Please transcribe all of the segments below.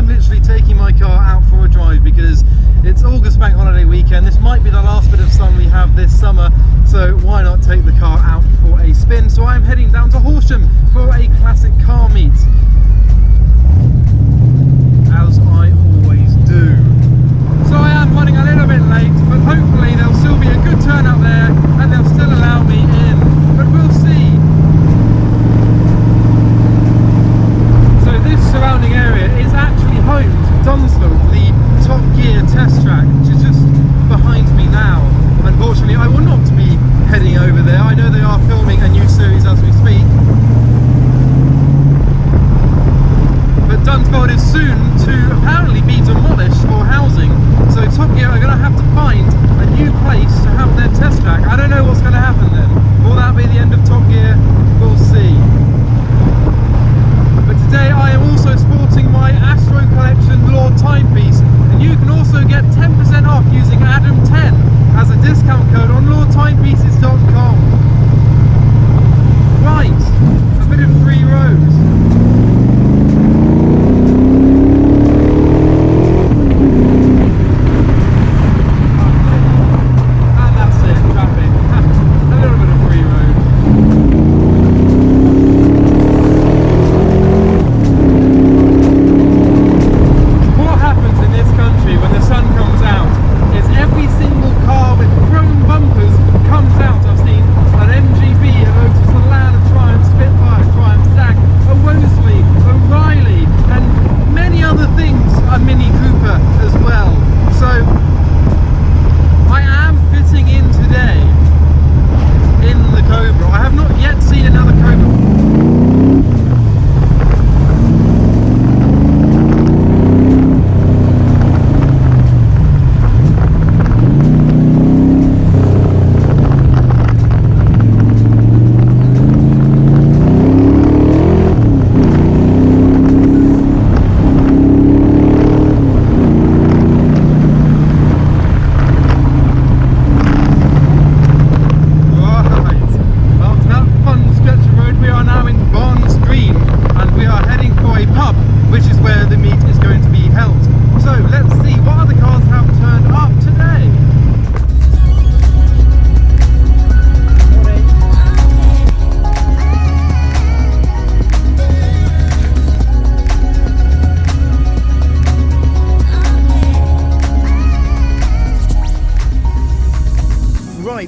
I'm literally taking my car out for a drive because it's August bank holiday weekend. This might be the last bit of sun we have this summer, so why not take the car out for a spin? So I'm heading down to Horsham for a classic car meet, as I always do. So I am running a little bit late, but hopefully there'll still be a good turnout there and they'll still allow me in, but we'll see. So this surrounding area is actually home to Dunsville, the Top Gear test track, which is just behind me now. Unfortunately, I will not be heading over there. I know they are filming a new series as we speak, but Dunsville is soon to apparently be demolished for housing, so Top Gear are going to have to find a new place to have their test track. I don't know what's going to happen then. Will that be the end of Top Gear? We'll see. But today I am also sporting my Astro Collection Lord timepiece, and you can also get 10% off using Adam10 as a discount code on lordtimepieces.com. Right, a bit of free road.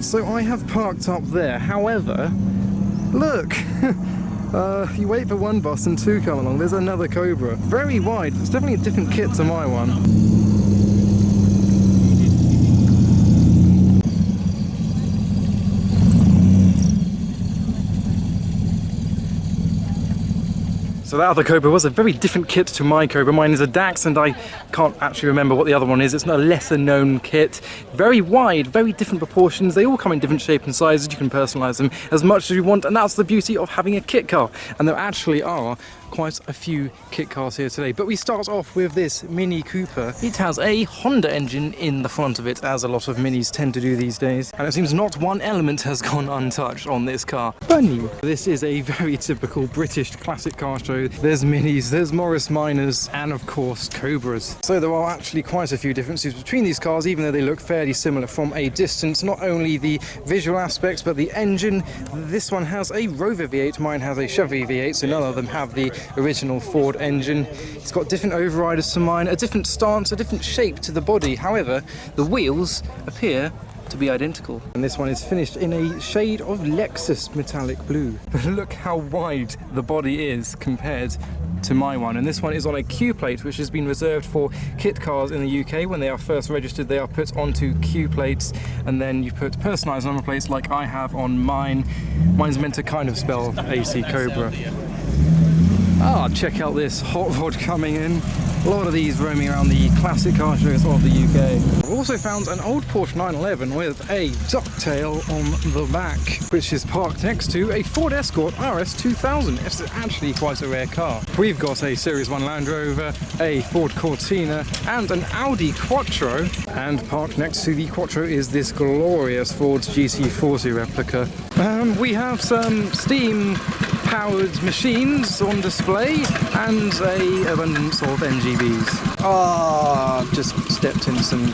So I have parked up there, however, look, you wait for one bus and two come along, there's another Cobra, very wide, it's definitely a different kit to my one. So that other Cobra was a very different kit to my Cobra. Mine is a DAX and I can't actually remember what the other one is. It's a lesser known kit. Very wide, very different proportions. They all come in different shape and sizes. You can personalize them as much as you want, and that's the beauty of having a kit car. And there actually are quite a few kit cars here today, but we start off with this Mini Cooper. It has a Honda engine in the front of it, as a lot of Minis tend to do these days, and it seems not one element has gone untouched on this car. Funny. This is a very typical British classic car show. There's Minis, there's Morris Minors, and of course Cobras. So there are actually quite a few differences between these cars, even though they look fairly similar from a distance. Not only the visual aspects, but the engine. This one has a Rover V8, mine has a Chevy V8, so none of them have the original Ford engine. It's got different overriders to mine, a different stance, a different shape to the body. However, the wheels appear to be identical. And this one is finished in a shade of Lexus metallic blue. But look how wide the body is compared to my one. And this one is on a Q plate, which has been reserved for kit cars in the UK. When they are first registered, they are put onto Q plates, and then you put personalised number plates like I have on mine. Mine's meant to kind of spell AC Cobra. Ah, check out this hot rod coming in. A lot of these roaming around the classic car shows of the UK. I've also found an old Porsche 911 with a ducktail on the back, which is parked next to a Ford Escort RS 2000. It's actually quite a rare car. We've got a Series 1 Land Rover, a Ford Cortina, and an Audi Quattro. And parked next to the Quattro is this glorious Ford GT40 replica. We have some steam powered machines on display and a abundance of MGBs. Ah, just stepped in some...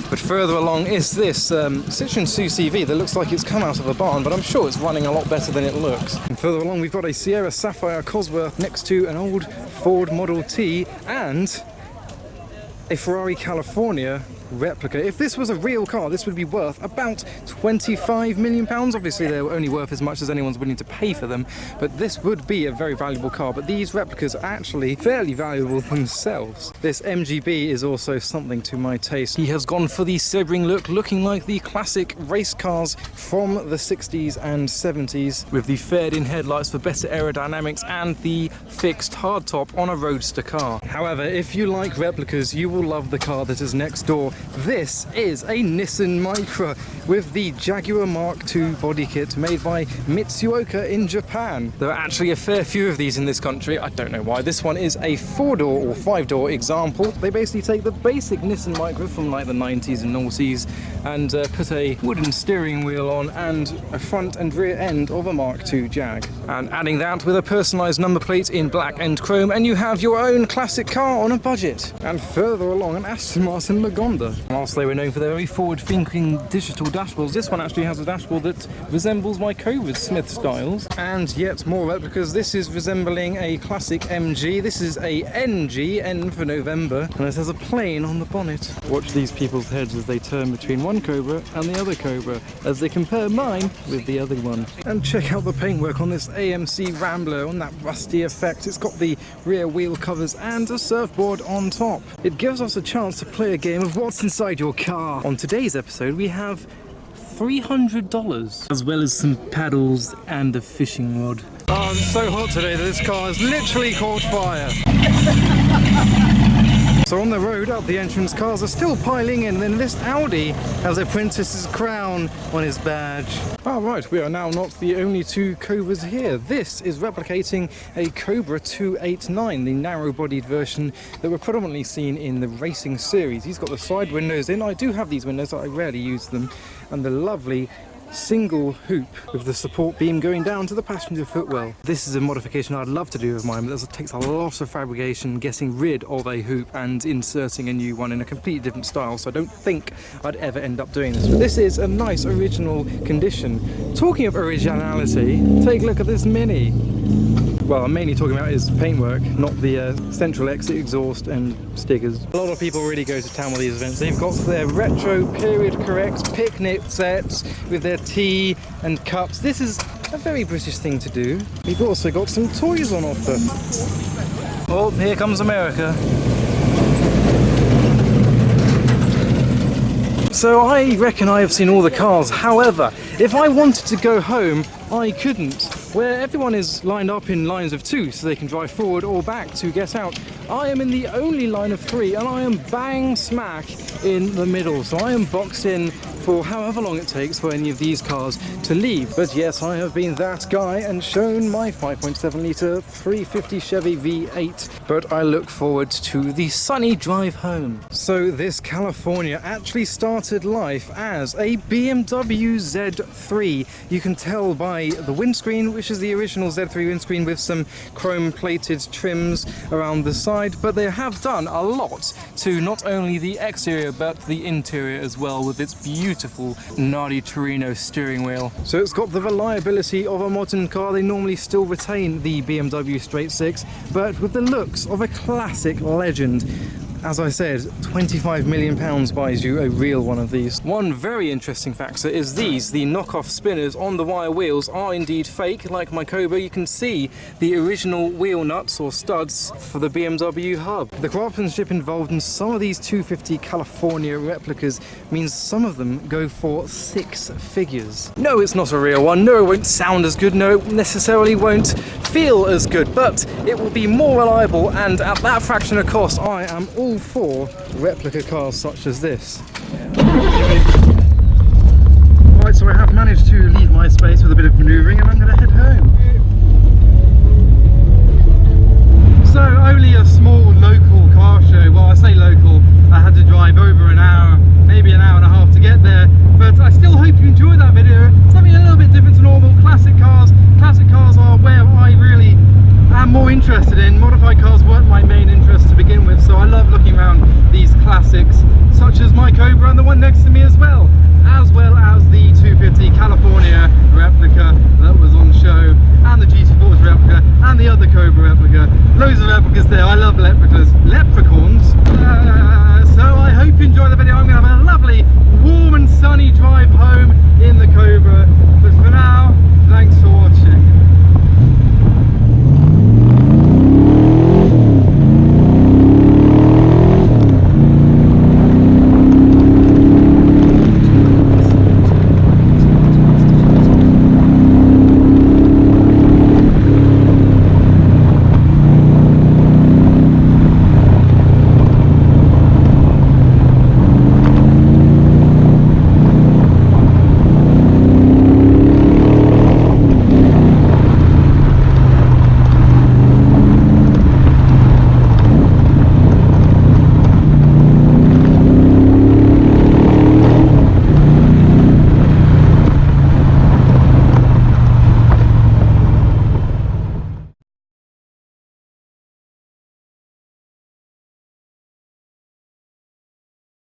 But further along is this Citroen CV that looks like it's come out of a barn, but I'm sure it's running a lot better than it looks. And further along we've got a Sierra Sapphire Cosworth next to an old Ford Model T and a Ferrari California replica. If this was a real car, this would be worth about £25 million. Obviously they're only worth as much as anyone's willing to pay for them, but this would be a very valuable car. But these replicas are actually fairly valuable themselves. This MGB is also something to my taste. He has gone for the Sebring look, looking like the classic race cars from the 60s and 70s, with the faired-in headlights for better aerodynamics and the fixed hardtop on a roadster car. However, if you like replicas, you will love the car that is next door. This is a Nissan Micra with the Jaguar Mark II body kit made by Mitsuoka in Japan. There are actually a fair few of these in this country. I don't know why. This one is a 4-door or 5-door example. They basically take the basic Nissan Micra from like the 90s and noughties and put a wooden steering wheel on and a front and rear end of a Mark II Jag. And adding that with a personalised number plate in black and chrome, and you have your own classic car on a budget. And further along, an Aston Martin Lagonda. Whilst they were known for their very forward-thinking digital dashboards, this one actually has a dashboard that resembles my Cobra's Smith styles. And yet more replicas. This is resembling a classic MG. This is a NG, N for November, and it has a plane on the bonnet. Watch these people's heads as they turn between one Cobra and the other Cobra, as they compare mine with the other one. And check out the paintwork on this AMC Rambler, on that rusty effect. It's got the rear wheel covers and a surfboard on top. It gives us a chance to play a game of what's inside your car. On today's episode we have $300, as well as some paddles and a fishing rod. Oh, it's so hot today that this car has literally caught fire. So on the road out the entrance, cars are still piling in, and then this Audi has a princess's crown on his badge. Oh right, we are now not the only two Cobras here. This is replicating a Cobra 289, the narrow-bodied version that we're predominantly seen in the racing series. He's got the side windows in. I do have these windows, but I rarely use them. And the lovely single hoop with the support beam going down to the passenger footwell. This is a modification I'd love to do with mine, but it takes a lot of fabrication getting rid of a hoop and inserting a new one in a completely different style, so I don't think I'd ever end up doing this. But this is a nice original condition. Talking of originality, take a look at this Mini. Well, I'm mainly talking about his paintwork, not the central exit exhaust and stickers. A lot of people really go to town with these events. They've got their retro period correct picnic sets with their tea and cups. This is a very British thing to do. We've also got some toys on offer. Oh, here comes America. So I reckon I have seen all the cars. However, if I wanted to go home, I couldn't. Where everyone is lined up in lines of 2 so they can drive forward or back to get out, I am in the only line of 3 and I am bang smack in the middle. So I am boxed in for however long it takes for any of these cars to leave. But yes, I have been that guy and shown my 5.7 litre 350 Chevy V8. But I look forward to the sunny drive home. So this California actually started life as a BMW Z3. You can tell by the windscreen, which is the original Z3 windscreen with some chrome plated trims around the side, but they have done a lot to not only the exterior but the interior as well, with its beautiful Nardi Torino steering wheel. So it's got the reliability of a modern car. They normally still retain the BMW Straight 6, but with the looks of a classic legend. As I said, £25 million buys you a real one of these. One very interesting factor is these, the knockoff spinners on the wire wheels are indeed fake. Like my Cobra, you can see the original wheel nuts or studs for the BMW hub. The craftsmanship involved in some of these 250 California replicas means some of them go for 6 figures. No, it's not a real one. No, it won't sound as good. No, it necessarily won't feel as good, but it will be more reliable, and at that fraction of cost, I am all for replica cars such as this. Right, so I have managed to leave my space with a bit of manoeuvring and I'm going to head home. So only a small local car show. Well, I say local, I had to drive over an hour, maybe an hour and a half to get there, but I still hope you enjoyed that video. Something a little bit different to normal, classic interested in. Modified cars weren't my main interest to begin with, so I love looking around these classics, such as my Cobra and the one next to me as well as the 250 California replica that was on show, and the GT4's replica, and the other Cobra replica. Loads of replicas there. I love leprechauns. So I hope you enjoy the video. I'm going to have a lovely, warm and sunny drive home in the Cobra. But